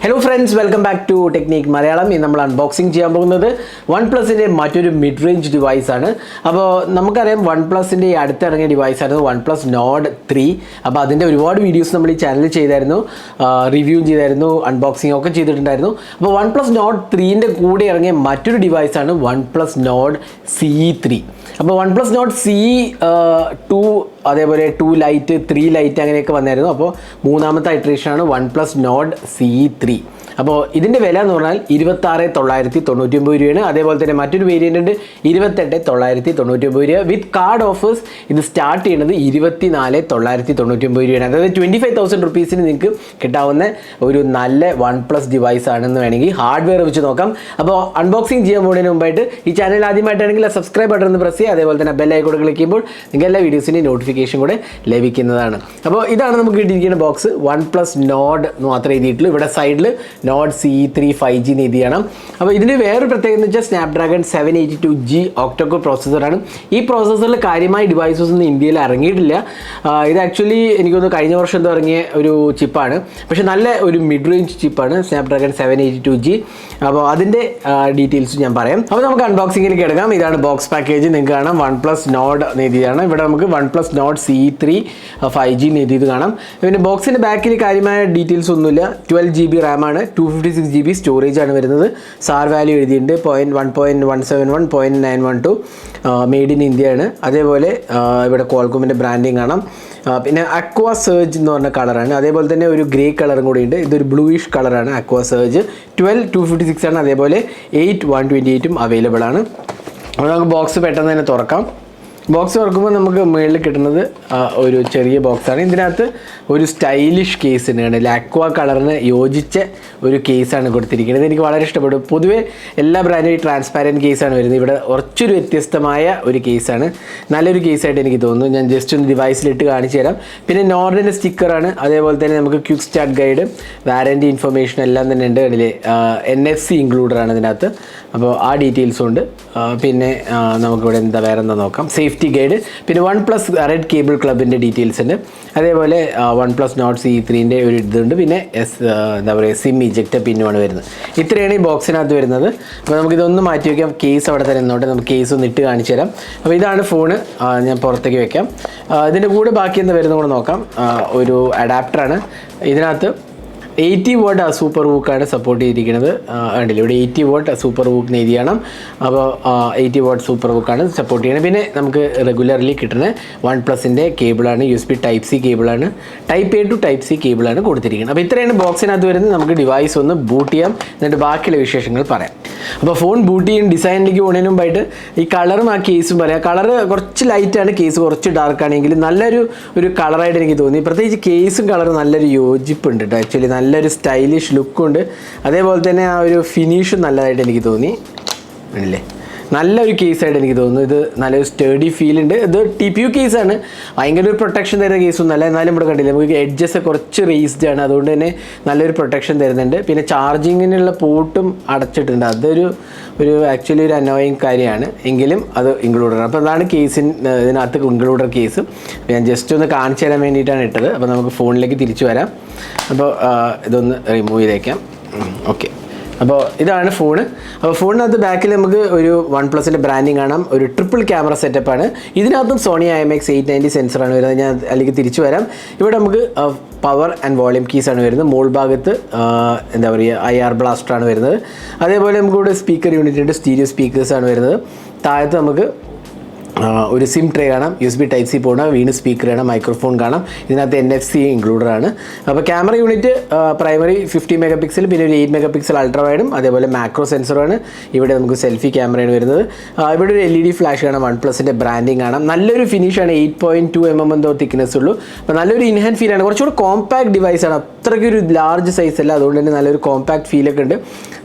Hello friends, welcome back to Technique Malayalam. In നമ്മൾ unboxing ചെയ്യാൻ പോകുന്നത് OnePlus ന്റെ മറ്റൊരു mid range device ആണ്. അപ്പോൾ നമുക്കറിയാം OnePlus ന്റെ അടുത്ത് ഇറങ്ങിയ ഡിവൈസ് ആണ് OnePlus Nord 3. അപ്പോൾ അതിന്റെ ഒരുപാട് വീഡിയോസ് നമ്മൾ ഈ ചാനലിൽ ചെയ്തായിരുന്നു, റിവ്യൂ ചെയ്തായിരുന്നു, അൺബോക്സിംഗ് ഒക്കെ ചെയ്തിട്ടുണ്ടായിരുന്നു. അപ്പോൾ OnePlus Nord 3 ന്റെ കൂടെ ഇറങ്ങിയ മറ്റൊരു ഡിവൈസ് ആണ് OnePlus Nord CE 3. അപ്പോൾ OnePlus Nord CE 2 അതേപോലെ 2 ലൈറ്റ് 3 ലൈറ്റ് അങ്ങനെയൊക്കെ വന്നായിരുന്നു. അപ്പോൾ മൂന്നാമത്തെ ഐറ്ററേഷനാണ് OnePlus Nord CE 3. അപ്പോൾ ഇതിൻ്റെ വില എന്ന് പറഞ്ഞാൽ 26,999 രൂപയാണ്. അതേപോലെ തന്നെ മറ്റൊരു വേരിയൻ്റ് ഉണ്ട് 28,999 രൂപ. വിത്ത് കാർഡ് ഓഫേഴ്സ് ഇത് സ്റ്റാർട്ട് ചെയ്യുന്നത് 24,999 രൂപയാണ്. അതായത് 25,000 റുപ്പീസിന് നിങ്ങൾക്ക് കിട്ടാവുന്ന ഒരു നല്ല OnePlus ഡിവൈസ് ആണെന്ന് വേണമെങ്കിൽ ഹാർഡ്വെയർ വെച്ച് നോക്കാം. അപ്പോൾ അൺബോക്സിംഗ് ചെയ്യാൻ പോകുന്നതിന് മുമ്പായിട്ട് ഈ ചാനൽ ആദ്യമായിട്ടാണെങ്കിൽ സബ്സ്ക്രൈബ് ബട്ടൺ ഒന്ന് പ്രസ് ചെയ്യുക. അതേപോലെ തന്നെ ബെൽ ഐക്കൺ ക്ലിക്ക് ചെയ്യുമ്പോൾ നിങ്ങൾക്ക് എല്ലാ വീഡിയോസിൻ്റെയും നോട്ടിഫിക്കേഷൻ കൂടെ ലഭിക്കുന്നതാണ്. അപ്പോൾ ഇതാണ് നമുക്ക് കിട്ടിയിരിക്കുന്ന ബോക്സ്. OnePlus Nord എന്ന് മാത്രമേ എഴുതിയിട്ടുള്ളൂ. ഇവിടെ സൈഡിൽ Nord CE 3 5G എന്ന് എഴുതിയാണ്. അപ്പോൾ ഇതിന് വേറൊരു പ്രത്യേകത എന്ന് വെച്ചാൽ Snapdragon 782G ഒക്ടോകോർ പ്രോസസ്സറാണ്. ഈ പ്രോസസ്സറിൽ കാര്യമായ ഡിവൈസസ് ഒന്നും ഇന്ത്യയിൽ ഇറങ്ങിയിട്ടില്ല. ഇത് ആക്ച്വലി എനിക്കൊന്ന് കഴിഞ്ഞ വർഷം എന്തോ ഇറങ്ങിയ ഒരു ചിപ്പാണ്, പക്ഷേ നല്ല ഒരു മിഡ് റേഞ്ച് ചിപ്പാണ് Snapdragon 782G. അപ്പോൾ അതിൻ്റെ ഡീറ്റെയിൽസ് ഞാൻ പറയാം. അപ്പോൾ നമുക്ക് അൺബോക്സിങ്ങിലേക്ക് എടുക്കാം. ഇതാണ് ബോക്സ് പാക്കേജ്. നിങ്ങൾക്ക് കാണാം OnePlus Nord എന്ന് എഴുതിയാണ്. ഇവിടെ നമുക്ക് OnePlus Nord CE 3 5G എന്ന് എഴുതിയത് കാണാം. പിന്നെ ബോക്സിൻ്റെ ബാക്കിൽ കാര്യമായ ഡീറ്റെയിൽസ് ഒന്നുമില്ല. 12GB റാമാണ്, 256GB സ്റ്റോറേജ് ആണ് വരുന്നത്. സാർ വാല്യൂ എഴുതിയിട്ടുണ്ട് 1.171 0.912 മെയ്ഡ് ഇൻ ഇന്ത്യ ആണ്. അതേപോലെ ഇവിടെ ക്വാൾകോമിൻ്റെ ബ്രാൻഡിങ് കാണാം. പിന്നെ അക്വാ സർജ് എന്ന് പറഞ്ഞ കളറാണ്. അതേപോലെ തന്നെ ഒരു ഗ്രേ കളറും കൂടി ഉണ്ട്. ഇതൊരു ബ്ലൂയിഷ് കളറാണ് അക്വാ സർജ്. 12 256 ആണ്. അതേപോലെ 8 128ഉം അവൈലബിൾ ആണ്. അപ്പോൾ നമുക്ക് ബോക്സ് പെട്ടെന്ന് തന്നെ തുറക്കാം. ബോക്സ് തുറക്കുമ്പോൾ നമുക്ക് മുകളിൽ കിട്ടുന്നത് ഒരു ചെറിയ ബോക്സാണ്. ഇതിനകത്ത് ഒരു സ്റ്റൈലിഷ് കേസ് ഉണ്ട്. അക്വാ കളറിന് യോജിച്ച ഒരു കേസാണ് കൊടുത്തിരിക്കുന്നത്. എനിക്ക് വളരെ ഇഷ്ടപ്പെട്ടു. പൊതുവേ എല്ലാ ബ്രാൻഡും ഈ ട്രാൻസ്പാരൻറ്റ് കേസാണ് വരുന്നത്. ഇവിടെ കുറച്ചൊരു വ്യത്യസ്തമായ ഒരു കേസാണ്. നല്ലൊരു കേസായിട്ട് എനിക്ക് തോന്നുന്നു. ഞാൻ ജസ്റ്റ് ഒന്ന് ഡിവൈസിലിട്ട് കാണിച്ചു തരാം. പിന്നെ നോർഡിൻ്റെ സ്റ്റിക്കറാണ്. അതേപോലെ തന്നെ നമുക്ക് quick start guide, warranty information എല്ലാം തന്നെ ഉണ്ട്. അതിൽ NFC ഇൻക്ലൂഡറാണ് ഇതിനകത്ത്. അപ്പോൾ ആ ഡീറ്റെയിൽസും ഉണ്ട്. പിന്നെ നമുക്കിവിടെ വേറെ എന്താ നോക്കാം. സേഫ്റ്റി ഗൈഡ്, പിന്നെ OnePlus റെഡ് കേബിൾ ക്ലബിൻ്റെ ഡീറ്റെയിൽസ് ഉണ്ട്. അതേപോലെ OnePlus Nord CE 3ൻ്റെ ഒരു ഇതുണ്ട്. പിന്നെ എന്താ പറയുക, സിം ഇജക്റ്റ് പിന്നുമാണ് വരുന്നത്. ഇത്രയാണ് ഈ ബോക്സിനകത്ത് വരുന്നത്. അപ്പോൾ നമുക്കിതൊന്ന് മാറ്റി വയ്ക്കാം. കേസ് അവിടെ തന്നെ നിന്നോട്ടെ. നമുക്ക് കേസ് ഒന്ന് ഇട്ട് കാണിച്ചു തരാം. അപ്പോൾ ഇതാണ് ഫോണ്. ഞാൻ പുറത്തേക്ക് വെക്കാം. ഇതിൻ്റെ കൂടെ ബാക്കി എന്താ വരുന്നത് കൂടെ നോക്കാം. ഒരു അഡാപ്റ്ററാണ് ഇതിനകത്ത്. 80W SuperVOOC ആണ് സപ്പോർട്ട് ചെയ്തിരിക്കുന്നത്. ഉണ്ടല്ലോ ഇവിടെ 80W SuperVOOC എഴുതിയാണ്. അപ്പോൾ 80W SuperVOOC ആണ് സപ്പോർട്ട് ചെയ്യുന്നത്. പിന്നെ നമുക്ക് റെഗുലർലി കിട്ടുന്ന OnePlusൻ്റെ കേബിളാണ്. USB Type C കേബിളാണ്. Type A to Type C കേബിളാണ് കൊടുത്തിരിക്കുന്നത്. അപ്പോൾ ഇത്രയാണ് ബോക്സിനകത്ത് വരുന്നത്. നമുക്ക് ഡിവൈസ് ഒന്ന് ബൂട്ട് ചെയ്യാം, എന്നിട്ട് ബാക്കിയുള്ള വിശേഷങ്ങൾ പറയാം. അപ്പോൾ ഫോൺ ബൂട്ട് ചെയ്യും ഡിസൈനിലേക്ക് പോകുന്നതിന് മുമ്പായിട്ട് ഈ കളറും ആ കേസും പറയാം. കളറ് കുറച്ച് ലൈറ്റാണ്, കേസ് കുറച്ച് ഡാർക്കാണെങ്കിലും നല്ലൊരു കളറായിട്ട് എനിക്ക് തോന്നി. പ്രത്യേകിച്ച് കേസും കളറും നല്ലൊരു യോജിപ്പുണ്ട് കേട്ടോ. ആക്ച്വലി നല്ലൊരു സ്റ്റൈലിഷ് ലുക്കുണ്ട്. അതേപോലെ തന്നെ ആ ഒരു ഫിനിഷും നല്ലതായിട്ട് എനിക്ക് തോന്നി. ആണല്ലേ, നല്ലൊരു കേസായിട്ട് എനിക്ക് തോന്നുന്നു. ഇത് നല്ലൊരു സ്റ്റേഡി ഫീൽ ഉണ്ട്. ഇത് TPU കേസാണ്. ഭയങ്കര ഒരു പ്രൊട്ടക്ഷൻ തരുന്ന കേസൊന്നും അല്ല. എന്നാലും ഇവിടെ കണ്ടില്ല, നമുക്ക് എഡ്ജസ് കുറച്ച് റേസ്ഡ് ആണ്. അതുകൊണ്ട് തന്നെ നല്ലൊരു പ്രൊട്ടക്ഷൻ തരുന്നുണ്ട്. പിന്നെ ചാർജിങ്ങിനുള്ള പോർട്ടും അടച്ചിട്ടുണ്ട്. അതൊരു ആക്ച്വലി ഒരു അനോയിങ് കാര്യമാണ്, എങ്കിലും അത് ഇൻക്ലൂഡറാണ്. അപ്പോൾ അതാണ് ഇതിനകത്ത് ഇൻക്ലൂഡർ കേസ്. ഞാൻ ജസ്റ്റ് ഒന്ന് കാണിച്ചു തരാൻ വേണ്ടിയിട്ടാണ് ഇട്ടത്. അപ്പോൾ നമുക്ക് ഫോണിലേക്ക് തിരിച്ചു വരാം. അപ്പോൾ ഇതൊന്ന് റിമൂവ് ചെയ്തേക്കാം. ഓക്കെ, അപ്പോൾ ഇതാണ് ഫോണ്. അപ്പോൾ ഫോണിനകത്ത് ബാക്കിൽ നമുക്ക് ഒരു OnePlusൻ്റെ ബ്രാൻഡിങ് കാണാം. ഒരു ട്രിപ്പിൾ ക്യാമറ സെറ്റപ്പാണ്. ഇതിനകത്തും Sony IMX890 സെൻസറാണ് വരുന്നത്. ഞാൻ അല്ലെങ്കിൽ തിരിച്ചു വരാം. ഇവിടെ നമുക്ക് പവർ ആൻഡ് വോളിയം കീസാണ് വരുന്നത്. മോൾ ഭാഗത്ത് എന്താ പറയുക, IR ബ്ലാസ്റ്ററാണ് വരുന്നത്. അതേപോലെ നമുക്കിവിടെ സ്പീക്കർ യൂണിറ്റ് ഉണ്ട്. സ്റ്റീരിയോ സ്പീക്കേഴ്സാണ് വരുന്നത്. താഴത്ത് നമുക്ക് ഒരു സിം ട്രേ കാണാം. USB Type C പോകണം. വീണ്ടും സ്പീക്കർ കാണാം. മൈക്രോഫോൺ കാണാം. ഇതിനകത്ത് NFC ഇൻക്ലൂഡറാണ്. അപ്പോൾ ക്യാമറ യൂണിറ്റ് പ്രൈമറി 50 MP, പിന്നെ ഒരു 8 MP അൾട്രാ വൈഡും അതേപോലെ മാക്രോ സെൻസറുമാണ്. ഇവിടെ നമുക്ക് സെൽഫി ക്യാമറയാണ് വരുന്നത്. ഇവിടെ ഒരു LED ഫ്ലാഷ് കാണാം. OnePlusൻ്റെ ബ്രാൻഡിങ് കാണാം. നല്ലൊരു ഫിനിഷാണ്. 8.2 mm എന്തോ തിക്നെസ് ഉള്ളൂ. അപ്പോൾ നല്ലൊരു ഇൻഹാൻഡ് ഫീലാണ്. കുറച്ചുകൂടി കോമ്പാക്ട് ഡിവൈസാണ്. അത്രയ്ക്കൊരു ലാർജ് സൈസ് അല്ല. അതുകൊണ്ട് തന്നെ നല്ലൊരു കോമ്പാക്ട് ഫീലൊക്കെ ഉണ്ട്.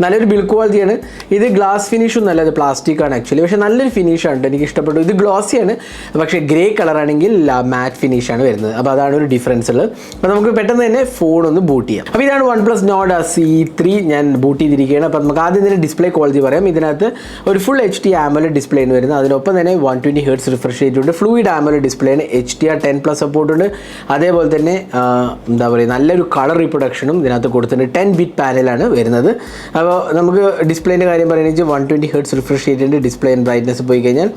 നല്ലൊരു ബിൽഡ് ക്വാളിറ്റിയാണ്. ഇത് ഗ്ലാസ് ഫിനിഷും നല്ലത് പ്ലാസ്റ്റിക് ആണ് ആക്ച്വലി, പക്ഷേ നല്ലൊരു ഫിനിഷാണ്. എനിക്ക് ഇഷ്ടപ്പെട്ടു. ഇത് ഗ്ലോസിയാണ്, പക്ഷേ ഗ്രേ കളറാണെങ്കിൽ മാറ്റ് ഫിനിഷാണ് വരുന്നത്. അപ്പോൾ അതാണ് ഒരു ഡിഫറൻസ് ഉള്ളത്. അപ്പോൾ നമുക്ക് പെട്ടെന്ന് തന്നെ ഫോൺ ഒന്ന് ബൂട്ട് ചെയ്യാം. അപ്പോൾ ഇതാണ് OnePlus Nord CE3 ഞാൻ ബൂട്ട് ചെയ്തിരിക്കുകയാണ്. അപ്പോൾ നമുക്ക് ആദ്യം ഇതിൻ്റെ ഡിസ്പ്ലേ ക്വാളിറ്റി പറയാം. ഇതിനകത്ത് ഒരു ഫുൾ HD AMOLED ഡിസ്പ്ലേ ആണ് വരുന്നത്. അതിനൊപ്പം തന്നെ 120 Hz റിഫ്രഷ് റേറ്റ് ഉണ്ട്. ഫ്ലൂയിഡ് AMOLED ഡിസ്പ്ലേ ആണ്. HDR10+ സപ്പോർട്ട് ഉണ്ട്. അതേപോലെ തന്നെ എന്താ പറയുക, നല്ലൊരു കളർ റീപ്രൊഡക്ഷനും ഇതിനകത്ത് കൊടുത്തിട്ടുണ്ട്. 10-bit പാനലാണ് വരുന്നത്. അപ്പോൾ നമുക്ക് ഡിസ്പ്ലേൻ്റെ കാര്യം പറയുകയാണെങ്കിൽ 120 Hz റിഫ്രഷ് റേറ്റ് ഉണ്ട്. ഡിസ്പ്ലേ ആൻഡ് ബ്രൈറ്റ്നസ് പോയി കഴിഞ്ഞാൽ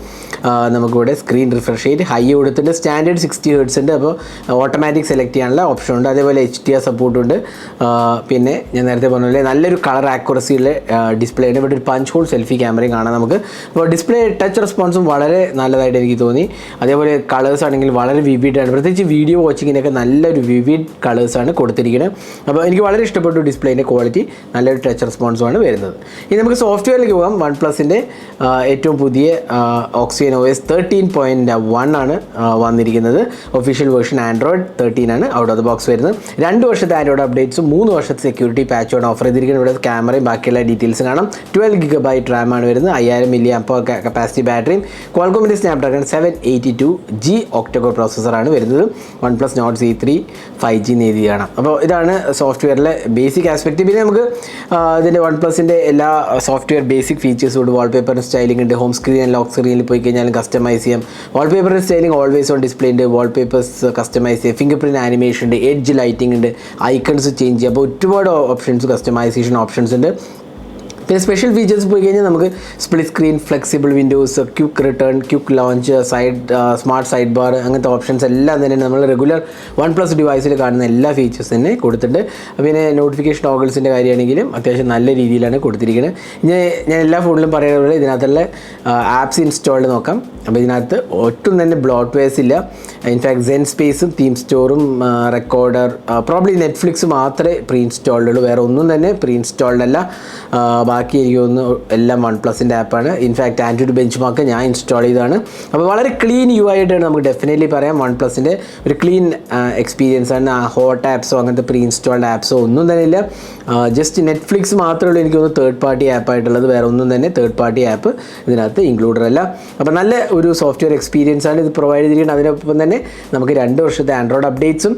നമുക്കിവിടെ സ്ക്രീൻ റിഫ്രഷ് റേറ്റ് ഹൈ കൊടുത്തിട്ടുണ്ട്. സ്റ്റാൻഡേർഡ് 60 Hz ഉണ്ട്. അപ്പോൾ ഓട്ടോമാറ്റിക് സെലക്ട് ചെയ്യാനുള്ള ഓപ്ഷൻ ഉണ്ട്. അതേപോലെ HDR സപ്പോർട്ടുണ്ട്. പിന്നെ ഞാൻ നേരത്തെ പറഞ്ഞ പോലെ നല്ലൊരു കളർ ആക്യുറസിയുള്ള ഡിസ്പ്ലേ ഉണ്ട്. ഇവിടെ ഒരു പഞ്ച് ഹോൾ സെൽഫി ക്യാമറയും കാണാം നമുക്ക്. അപ്പോൾ ഡിസ്പ്ലേ ടച്ച് റെസ്പോൺസും വളരെ നല്ലതായിട്ട് എനിക്ക് തോന്നി. അതേപോലെ കളേഴ്സ് ആണെങ്കിൽ വളരെ വിവിഡാണ്. പ്രത്യേകിച്ച് വീഡിയോ വാച്ചിങ്ങിനൊക്കെ നല്ലൊരു വിവിഡ് കളേഴ്സാണ് കൊടുത്തിരിക്കുന്നത്. അപ്പോൾ എനിക്ക് വളരെ ഇഷ്ടപ്പെട്ടു ഡിസ്പ്ലേൻ്റെ ക്വാളിറ്റി. നല്ലൊരു ടച്ച് റെസ്പോൺസുമാണ് വരുന്നത്. ഇനി നമുക്ക് സോഫ്റ്റ്വെയറിലേക്ക് പോകാം. OnePlusൻ്റെ ഏറ്റവും പുതിയ Oxygen OS 13.1 ആണ് വന്നിരിക്കുന്നത്. ഒഫീഷ്യൽ വേർഷൻ Android 13 ആണ് ഔട്ട് ഓഫ് ദ ബോക്സ് വരുന്നത്. 2 വർഷത്തെ ആൻഡ്രോയിഡ് അപ്ഡേറ്റ്സും 3 വർഷത്തെ സെക്യൂരിറ്റി പാച്ചുമാണ് ഓഫർ ചെയ്തിരിക്കുന്നത്. ഇവിടെ ക്യാമറയും ബാക്കിയുള്ള ഡീറ്റെയിൽസ് കാണാം. 12 GB RAM ആണ് വരുന്നത്. 5000 mAh കപ്പാസിറ്റി ബാറ്ററിയും ക്വാൾകോമിൻ്റെ സ്നാപ്ഡ്രാഗൺ 782G ഒക്ടോകോർ പ്രോസസ്സറാണ് വരുന്നത്. OnePlus Nord CE3 5G എഴുതിയാണ്. അപ്പോൾ ഇതാണ് സോഫ്റ്റ്വെയറിലെ ബേസിക് ആസ്പെക്റ്റ്. പിന്നെ നമുക്ക് ഇതിൻ്റെ OnePlusൻ്റെ എല്ലാ സോഫ്റ്റ്വെയർ ബേസിക് ഫീച്ചേഴ്സും ഉണ്ട്. വാൾപേപ്പറിന് സ്റ്റൈലിംഗ് ഉണ്ട്. ഹോം സ്ക്രീൻ ആൻഡ് ലോക്ക് സ്ക്രീനിൽ പോയി കഴിഞ്ഞാലും കസ്റ്റമൈസ് ചെയ്യാം. വാൾപേപ്പറിന് സ്റ്റൈലിംഗ് ഓൾവേസ് ഓൺ ഡിസ്പ്ലേ ഉണ്ട്. വാൾപേപ്പേഴ്സ് കസ്റ്റമൈസ് ചെയ്യാം. ഫിംഗർ പ്രിൻറ്റ് ആനിമേഷൻ ഉണ്ട്. എഡ്ജ് ലൈറ്റിംഗ് ഉണ്ട്. ഐക്കൺസ് ചേഞ്ച് ചെയ്യാം. അപ്പോൾ ഒരുപാട് ഓപ്ഷൻസ്, കസ്റ്റമൈസേഷൻ ഓപ്ഷൻസ് ഉണ്ട്. പിന്നെ സ്പെഷ്യൽ ഫീച്ചേഴ്സ് പോയി കഴിഞ്ഞാൽ നമുക്ക് split screen, flexible Windows, quick return, quick launch, smart side bar, അങ്ങനത്തെ ഓപ്ഷൻസ് എല്ലാം തന്നെ നമ്മൾ റെഗുലർ OnePlus ഡിവൈസിൽ കാണുന്ന എല്ലാ ഫീച്ചേഴ്സ് തന്നെ കൊടുത്തിട്ടുണ്ട്. പിന്നെ നോട്ടിഫിക്കേഷൻ ടോഗിൾസിൻ്റെ കാര്യമാണെങ്കിലും അത്യാവശ്യം നല്ല രീതിയിലാണ് കൊടുത്തിരിക്കുന്നത്. ഞാൻ എല്ലാ ഫോണിലും പറയുന്നത് ഇതിനകത്തുള്ള ആപ്സ് ഇൻസ്റ്റാൾഡ് നോക്കാം. അപ്പോൾ ഇതിനകത്ത് ഒട്ടും തന്നെ ബ്ലോട്ട് വെയർസ് ഇല്ല. ഇൻഫാക്ട് സെൻ സ്പേസും തീം സ്റ്റോറും റെക്കോർഡർ, പ്രോബ്ലി നെറ്റ്ഫ്ലിക്സ് മാത്രമേ പ്രീ ഇൻസ്റ്റാൾഡ് ഉള്ളൂ. വേറെ ഒന്നും തന്നെ പ്രീ ഇൻസ്റ്റാൾഡ് അല്ല. ബാക്കി എനിക്ക് തോന്നുന്നു എല്ലാം OnePlusൻ്റെ ആപ്പാണ്. ഇൻഫാക്ട് ആൻഡ്രോയിഡ് ബെഞ്ച് മാർക്ക് ഞാൻ ഇൻസ്റ്റാൾ ചെയ്തതാണ്. അപ്പോൾ വളരെ ക്ലീൻ UI ആയിട്ടാണ് നമുക്ക് ഡെഫിനറ്റ്ലി പറയാം. OnePlusൻ്റെ ഒരു ക്ലീൻ എക്സ്പീരിയൻസ് ആണ്. ഹോട്ട് ആപ്സോ അങ്ങനത്തെ പ്രീ ഇൻസ്റ്റാൾഡ് ആപ്സോ ഒന്നും തന്നെ ഇല്ല. ജസ്റ്റ് നെറ്റ്ഫ്ലിക്സ് മാത്രമേ ഉള്ളൂ എനിക്ക് തോന്നുന്നു തേർഡ് പാർട്ടി ആപ്പായിട്ടുള്ളത്. വേറെ ഒന്നും തന്നെ തേർഡ് പാർട്ടി ആപ്പ് ഇതിനകത്ത് ഇൻക്ലൂഡഡ് അല്ല. അപ്പോൾ നല്ല ഒരു സോഫ്റ്റ്വെയർ എക്സ്പീരിയൻസ് ആണ് ഇത് പ്രൊവൈഡ് ചെയ്തിരിക്കുന്നത്. അതിനൊപ്പം തന്നെ നമുക്ക് 2 വർഷത്തെ ആൻഡ്രോയിഡ് അപ്ഡേറ്റ്സും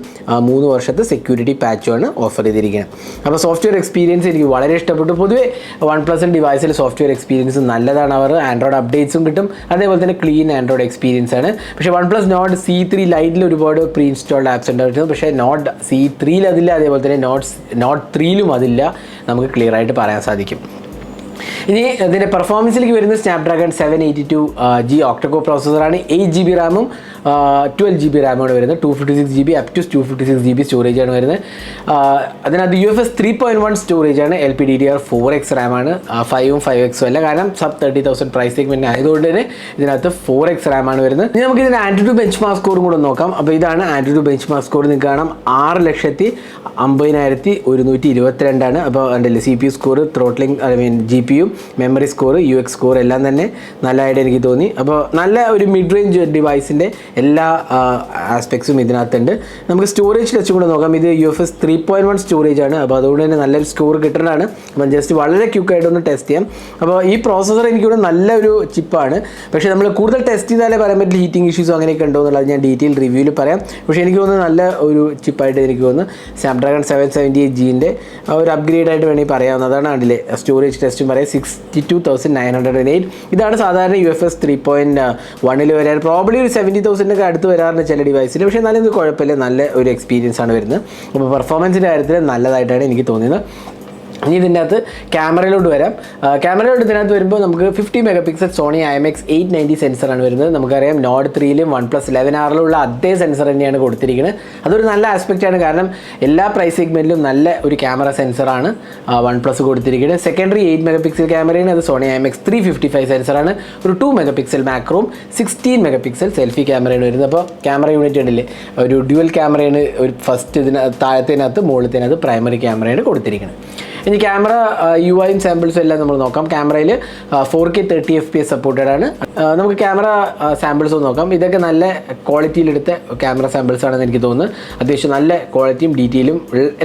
3 വർഷത്തെ സെക്യൂരിറ്റി പാച്ചുമാണ് ഓഫർ ചെയ്തിരിക്കുന്നത്. അപ്പോൾ സോഫ്റ്റ്വെയർ എക്സ്പീരിയൻസ് എനിക്ക് വളരെ ഇഷ്ടപ്പെട്ടു. പൊതുവേ OnePlus ഡിവൈസിൽ സോഫ്റ്റ്വെയർ എക്സ്പീരിയൻസ് നല്ലതാണ്. അവർ ആൻഡ്രോയിഡ് അപ്ഡേറ്റ്സും കിട്ടും. അതേപോലെ തന്നെ ക്ലീൻ ആൻഡ്രോയിഡ് എക്സ്പീരിയൻസ് ആണ്. പക്ഷേ OnePlus Nord CE3 ലൈറ്റിൽ ഒരുപാട് പ്രീ ഇൻസ്റ്റാൾഡ് ആപ്സ് ഉണ്ടായിരുന്നു. പക്ഷേ Nord CE3 അതില്ല. അതേപോലെ തന്നെ Nord 3 അതില്ല. നമുക്ക് ക്ലിയർ ആയിട്ട് പറയാൻ സാധിക്കും. ഇനി ഇതിൻ്റെ പെർഫോമൻസിലേക്ക് വരുന്നത് സ്നാപ്ഡ്രാഗൺ 782G ഒക്ടോകോർ പ്രോസസ്സറാണ്. 8 GB റാമും 12 GB റാമാണ് വരുന്നത്. 256 GB അപ് ടു 256 GB സ്റ്റോറേജാണ് വരുന്നത്. അതിനകത്ത് UFS 3.1 സ്റ്റോറേജാണ്. LPDDR4X റാമാണ്. 5ഉം 5Xും അല്ല, കാരണം സബ് 30,000 പ്രൈസ് സെഗ്മെൻറ്റ് ആയതുകൊണ്ട് തന്നെ ഇതിനകത്ത് 4X റാമാണ് വരുന്നത്. ഇനി നമുക്ക് ഇതിൻ്റെ ആൻഡ്രോയിഡ് ബെഞ്ച് മാർക്ക് സ്കോറും കൂടെ നോക്കാം. അപ്പോൾ ഇതാണ് ആൻഡ്രോയിഡ് ബെഞ്ച് മാർക്ക് സ്കോർ. നിങ്ങൾക്ക് കാണാം 6,50,122 അപ്പോൾ അതിൻ്റെ CPU score, throttling GPU, memory score, UX score എല്ലാം തന്നെ നല്ലതായിട്ട് എനിക്ക് തോന്നി. അപ്പോൾ നല്ല ഒരു മിഡ് റേഞ്ച് ഡിവൈസിൻ്റെ എല്ലാ ആസ്പെക്ട്സും ഇതിനകത്തുണ്ട്. നമുക്ക് സ്റ്റോറേജ് ടെസ്റ്റ് കൂടെ നോക്കാം. ഇത് UFS 3.1 സ്റ്റോറേജ് ആണ്. അപ്പോൾ അതുകൊണ്ട് തന്നെ നല്ലൊരു സ്കോർ കിട്ടുന്നതാണ്. അപ്പം ജസ്റ്റ് വളരെ ക്വിക്കായിട്ടൊന്ന് ടെസ്റ്റ് ചെയ്യാം. അപ്പോൾ ഈ പ്രോസസ്സർ എനിക്കിവിടെ നല്ലൊരു ചിപ്പാണ്. പക്ഷേ നമ്മൾ കൂടുതൽ ടെസ്റ്റ് ചെയ്താലേ പറയാൻ പറ്റില്ല ഹീറ്റിംഗ് ഇഷ്യൂസോ അങ്ങനെയൊക്കെ ഉണ്ടോ എന്നുള്ളത് ഞാൻ ഡീറ്റെയിൽ റിവ്യൂവിൽ പറയാം. പക്ഷേ എനിക്ക് തോന്നുന്നു നല്ല ഒരു ചിപ്പായിട്ട് എനിക്ക് തോന്നുന്നു. സ്നാപ്ഡ്രാഗൺ 778Gൻ്റെ ഒരു അപ്ഗ്രേഡ് ആയിട്ട് വേണമെങ്കിൽ പറയാവുന്നതാണ്. അതിലെ സ്റ്റോറേജ് ടെസ്റ്റും പറയാം. 62,908. ഇതാണ് സാധാരണ UFS 3.1 വരാൻ. പ്രോബ്ലി ഒരു 70,000 അടുത്ത് വരാറുണ്ട് ചില ഡിവൈസിൽ. പക്ഷേ എന്നാലും ഇത് കുഴപ്പമില്ല. നല്ല ഒരു എക്സ്പീരിയൻസ് ആണ് വരുന്നത്. അപ്പോൾ പെർഫോമൻസിൻ്റെ കാര്യത്തിൽ നല്ലതായിട്ടാണ് എനിക്ക് തോന്നിയത്. ഇനി ഇതിൻ്റെ അകത്ത് ക്യാമറയിലോട്ട് വരാം. ക്യാമറയിലോട്ട് ഇതിനകത്ത് വരുമ്പോൾ നമുക്ക് 50 MP സോണി IMX890 സെൻസറാണ് വരുന്നത്. നമുക്കറിയാം Nord 3ലും OnePlus 11R അതേ സെൻസർ തന്നെയാണ് കൊടുത്തിരിക്കുന്നത്. അതൊരു നല്ല ആസ്പെക്റ്റാണ്. കാരണം എല്ലാ പ്രൈസ് സെഗ്മെൻറ്റിലും നല്ല ഒരു ക്യാമറ സെൻസറാണ് OnePlus കൊടുത്തിരിക്കുന്നത്. സെക്കൻഡറി 8 MP ക്യാമറയാണ്. അത് സോണി IMX355 സെൻസറാണ്. ഒരു 2 MP മാക്രോം 16 MP സെൽഫി ക്യാമറയാണ് വരുന്നത്. അപ്പോൾ ക്യാമറ യൂണിറ്റ് ഉണ്ടല്ലേ, ഒരു ഡ്യുവൽ ക്യാമറയാണ്. ഒരു ഫസ്റ്റ് താഴത്തേനകത്ത് മുകളിലത്തേനകത്ത് പ്രൈമറി ക്യാമറയാണ് കൊടുത്തിരിക്കുന്നത്. ഇനി ക്യാമറ UIയും സാമ്പിൾസും എല്ലാം നമ്മൾ നോക്കാം. ക്യാമറയിൽ 4K 30 FPS സപ്പോർട്ടഡ് ആണ്. നമുക്ക് ക്യാമറ സാമ്പിൾസ് നോക്കാം. ഇതൊക്കെ നല്ല ക്വാളിറ്റിയിലെടുത്ത ക്യാമറ സാമ്പിൾസ് ആണെന്ന് എനിക്ക് തോന്നുന്നു. അത്യാവശ്യം നല്ല ക്വാളിറ്റിയും ഡീറ്റെയിലും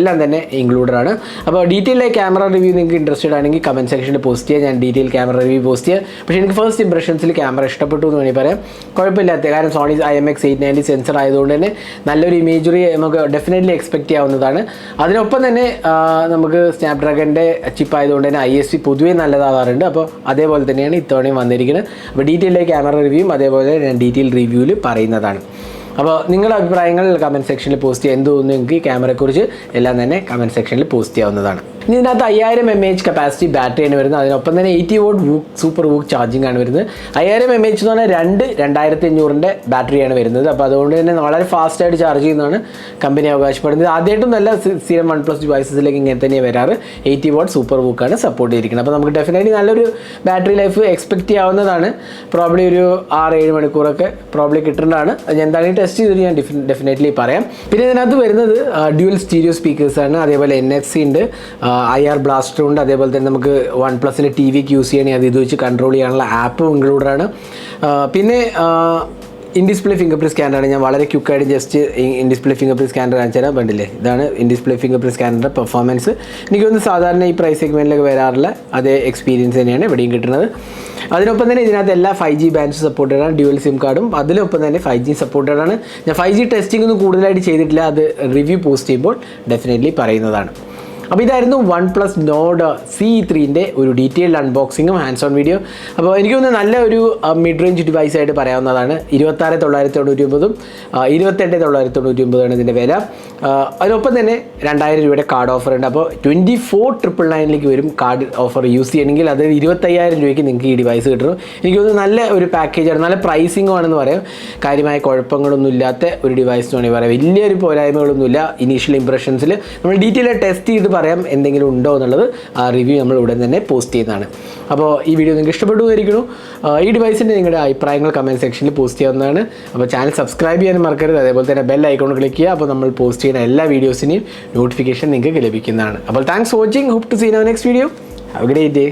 എല്ലാം തന്നെ ഇൻക്ലൂഡഡ് ആണ്. അപ്പോൾ ഡീറ്റെയിലായി ക്യാമറ റിവ്യൂ നിങ്ങൾക്ക് ഇൻട്രസ്റ്റഡ് ആണെങ്കിൽ കമൻറ്റ് സെക്ഷനിൽ പോസ്റ്റ് ചെയ്യുക. ഞാൻ ഡീറ്റെയിൽ ക്യാമറ റിവ്യൂ പോസ്റ്റ് ചെയ്യുക. പക്ഷേ എനിക്ക് ഫസ്റ്റ് ഇംപ്രഷൻസിൽ ക്യാമറ ഇഷ്ടപ്പെട്ടു എന്ന് വേണമെങ്കിൽ പറയാം. കുഴപ്പമില്ലാത്ത കാരണം സോണി IMX890 സെൻസർ ആയതുകൊണ്ട് തന്നെ നല്ലൊരു ഇമേജറി നമുക്ക് ഡെഫിനറ്റ്ലി എക്സ്പെക്റ്റ് ചെയ്യാവുന്നതാണ്. അതിനൊപ്പം തന്നെ നമുക്ക് സ്നാപ്ഡ്രാഗണിൻ്റെ ചിപ്പ് ആയതുകൊണ്ട് തന്നെ ISP പൊതുവേ നല്ലതാവാറുണ്ട്. അപ്പോൾ അതേപോലെ തന്നെയാണ് ഇത്തവണയും വന്നിരിക്കുന്നത്. അപ്പോൾ ഡീറ്റെയിലായി ക്യാമറ റിവ്യൂയും അതേപോലെ ഞാൻ ഡീറ്റെയിൽ റിവ്യൂവിൽ പറയുന്നതാണ്. അപ്പോൾ നിങ്ങളുടെ അഭിപ്രായങ്ങൾ കമൻറ്റ് സെക്ഷനിൽ പോസ്റ്റ് ചെയ്യുക. എന്ത് തോന്നുന്നു നിങ്ങൾക്ക് ക്യാമറയെക്കുറിച്ച് എല്ലാം തന്നെ കമൻറ്റ് സെക്ഷനിൽ പോസ്റ്റ് ചെയ്യാവുന്നതാണ്. ഇനി ഇതിനകത്ത് 5000 mAh കപ്പാസിറ്റി ബാറ്ററിയാണ് വരുന്നത്. അതിനൊപ്പം തന്നെ 80 watt SuperVOOC ചാർജിങ് ആണ് വരുന്നത്. 5000 mAh എന്ന് പറഞ്ഞാൽ 2500 ബാറ്ററിയാണ് വരുന്നത്. അപ്പോൾ അതുകൊണ്ട് തന്നെ വളരെ ഫാസ്റ്റായിട്ട് ചാർജ് ചെയ്യുന്നതാണ് കമ്പനി അവകാശപ്പെടുന്നത്. ആദ്യമായിട്ടും നല്ല സ്ഥിരം OnePlus ഡിവൈസസിലേക്ക് ഇങ്ങനെ തന്നെയാണ് വരാറ്. 80 watt SuperVOOC ആണ് സപ്പോർട്ട് ചെയ്തിരിക്കുന്നത്. അപ്പോൾ നമുക്ക് ഡെഫിനറ്റ്ലി നല്ലൊരു ബാറ്ററി ലൈഫ് എക്സ്പെക്റ്റ് ചെയ്യാവുന്നതാണ്. പ്രോബ്ലി ഒരു 6-7 മണിക്കൂറൊക്കെ പ്രോബ്ലി കിട്ടേണ്ടതാണ്. ഞാൻ എന്തായാലും ടെസ്റ്റ് ചെയ്തിട്ട് ഞാൻ ഡെഫിനറ്റ്ലി പറയാം. പിന്നെ ഇതിനകത്ത് വരുന്നത് ഡ്യുവൽ സ്റ്റീരിയോ സ്പീക്കേഴ്സാണ്. അതേപോലെ NFC ഉണ്ട്, IR ബ്ലാസ്റ്റർ ഉണ്ട്. അതേപോലെ തന്നെ നമുക്ക് OnePlusൻ്റെ TVക്ക് യൂസ് ചെയ്യണമെങ്കിൽ അത് ഇത് വെച്ച് കൺട്രോൾ ചെയ്യാനുള്ള ആപ്പും ഇൻക്ലൂഡഡ് ആണ്. പിന്നെ ഇൻ ഡിസ്പ്ലേ ഫിംഗർ പ്രിൻറ്റ് സ്കാനറാണ്. ഞാൻ വളരെ ക്വിക്കായിട്ട് just in display fingerprint scanner കാണിച്ചു തരാം. കണ്ടില്ലേ, ഇതാണ് ഇൻ ഡിസ്പ്ലേ ഫിംഗർ പ്രിൻറ്റ് സ്കാനറിൻ്റെ പെർഫോമൻസ്. എനിക്കൊന്ന് സാധാരണ ഈ പ്രൈസ് സെഗ്മെൻറ്റിലൊക്കെ വരാറുള്ള അതേ എക്സ്പീരിയൻസ് തന്നെയാണ് ഇവിടെയും കിട്ടുന്നത്. അതിനൊപ്പം തന്നെ ഇതിനകത്ത് എല്ലാ 5G ബാൻഡ്സ് സപ്പോർട്ടഡ് ആണ്. ഡ്യുവൽ സിം കാർഡും അതിനൊപ്പം തന്നെ 5G സപ്പോർട്ടഡ് ആണ്. ഞാൻ 5G ടെസ്റ്റിംഗ് ഒന്നും കൂടുതലായിട്ട് ചെയ്തിട്ടില്ല. അത് റിവ്യൂ പോസ്റ്റ് ചെയ്യുമ്പോൾ ഡെഫിനറ്റ്ലി പറയുന്നതാണ്. അപ്പോൾ ഇതായിരുന്നു OnePlus Nord CE3ൻ്റെ ഒരു ഡീറ്റെയിൽഡ് അൺബോക്സിങ്ങും ഹാൻഡ്സ് ഓൺ വീഡിയോ. അപ്പോൾ എനിക്ക് തോന്നുന്നു നല്ല ഒരു മിഡ് റേഞ്ച് ഡിവൈസ് ആയിട്ട് പറയാവുന്നതാണ്. 26,999 28,999 ഇതിൻ്റെ വില. അതിനൊപ്പം തന്നെ 2000 രൂപയുടെ കാർഡ് ഓഫർ ഉണ്ട്. അപ്പോൾ 24,999 വരും കാർഡ് ഓഫർ യൂസ് ചെയ്യണമെങ്കിൽ. അത് 25,000 രൂപയ്ക്ക് നിങ്ങൾക്ക് ഈ ഡിവൈസ് കിട്ടും. എനിക്ക് തോന്നുന്നു നല്ല ഒരു പാക്കേജാണ്, നല്ല പ്രൈസിങ്ങും ആണെന്ന് പറയാം. കാര്യമായ കുഴപ്പങ്ങളൊന്നും ഇല്ലാത്ത ഒരു ഡിവൈസ് എന്ന് വേണമെങ്കിൽ പറയാം. വലിയൊരു പോരായ്മകളൊന്നുമില്ല. ഇനീഷ്യൽ ഇംപ്രഷൻസിൽ നമ്മൾ ഡീറ്റെയിൽ ടെസ്റ്റ് ചെയ്ത് പറയാം എന്തെങ്കിലും ഉണ്ടോ എന്നുള്ളത്. ആ റിവ്യൂ നമ്മൾ ഉടൻ തന്നെ പോസ്റ്റ് ചെയ്യുന്നതാണ്. അപ്പോൾ ഈ വീഡിയോ നിങ്ങൾക്ക് ഇഷ്ടപ്പെട്ടു എന്നിരിക്കുന്നു. ഈ ഡിവൈസിൻ്റെ നിങ്ങളുടെ അഭിപ്രായങ്ങൾ കമൻറ്റ് സെക്ഷനിൽ പോസ്റ്റ് ചെയ്യാവുന്നതാണ്. അപ്പോൾ ചാനൽ സബ്സ്ക്രൈബ് ചെയ്യാനും മറക്കരുത്. അതേപോലെ തന്നെ ബെൽ ഐക്കോൺ ക്ലിക്ക് ചെയ്യുക. അപ്പോൾ നമ്മൾ പോസ്റ്റ് ചെയ്യുന്ന എല്ലാ വീഡിയോസിനെയും നോട്ടിഫിക്കേഷൻ നിങ്ങൾക്ക് ലഭിക്കുന്നതാണ്. അപ്പോൾ thanks for watching. Hope to see you next video. Have a great day.